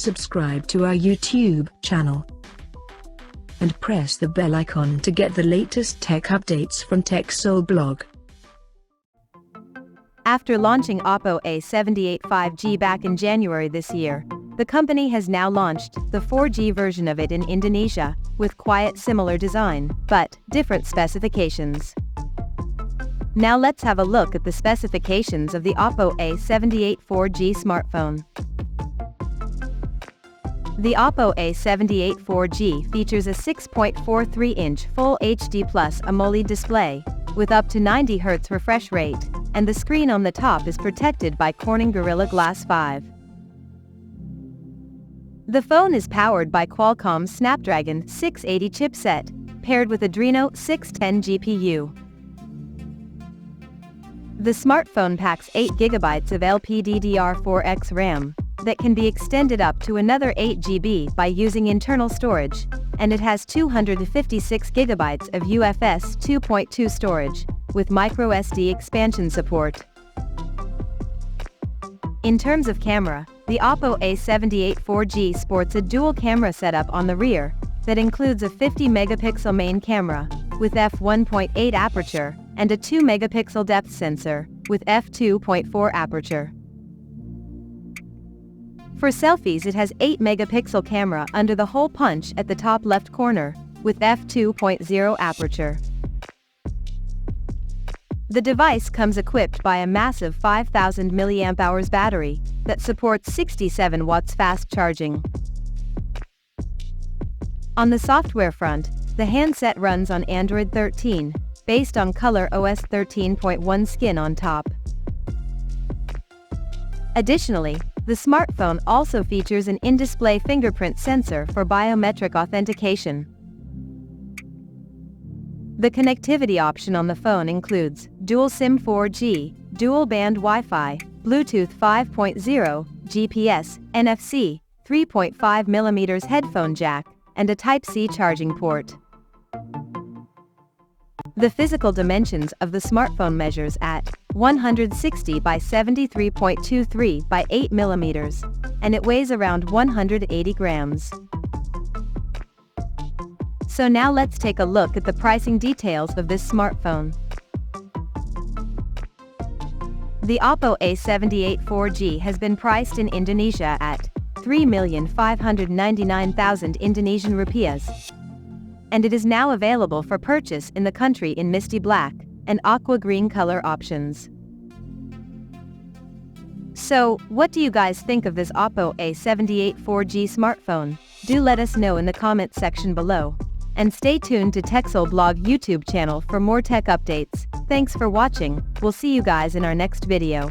subscribe to our YouTube channel, and press the bell icon to get the latest tech updates from TechSole Blog. After launching Oppo A78 5G back in January this year, the company has now launched the 4G version of it in Indonesia, with quite similar design, but different specifications. Now let's have a look at the specifications of the Oppo A78 4G smartphone. The Oppo A78 4G features a 6.43-inch Full HD Plus AMOLED display, with up to 90 Hz refresh rate, and the screen on the top is protected by Corning Gorilla Glass 5. The phone is powered by Qualcomm's Snapdragon 680 chipset, paired with Adreno 610 GPU. The smartphone packs 8GB of LPDDR4X RAM, that can be extended up to another 8GB by using internal storage, and it has 256GB of UFS 2.2 storage, with microSD expansion support. In terms of camera, the Oppo A78 4G sports a dual camera setup on the rear, that includes a 50-megapixel main camera, with f1.8 aperture, and a 2-megapixel depth sensor, with f2.4 aperture. For selfies, it has 8-megapixel camera under the hole punch at the top left corner, with f2.0 aperture. The device comes equipped by a massive 5000 mAh battery that supports 67 watts fast charging. On the software front, the handset runs on Android 13, based on ColorOS 13.1 Skin on top. Additionally, the smartphone also features an in-display fingerprint sensor for biometric authentication. The connectivity option on the phone includes dual SIM 4G, dual-band Wi-Fi, Bluetooth 5.0, GPS, NFC, 3.5mm headphone jack, and a Type-C charging port. The physical dimensions of the smartphone measures at 160 by 73.23 by 8mm, and it weighs around 180 grams. So now let's take a look at the pricing details of this smartphone. The Oppo A78 4G has been priced in Indonesia at 3,599,000 Indonesian rupiahs, and it is now available for purchase in the country in misty black and aqua green color options. So, what do you guys think of this Oppo A78 4G smartphone? Do let us know in the comment section below. And stay tuned to TechSole Blog YouTube channel for more tech updates. Thanks for watching. We'll see you guys in our next video.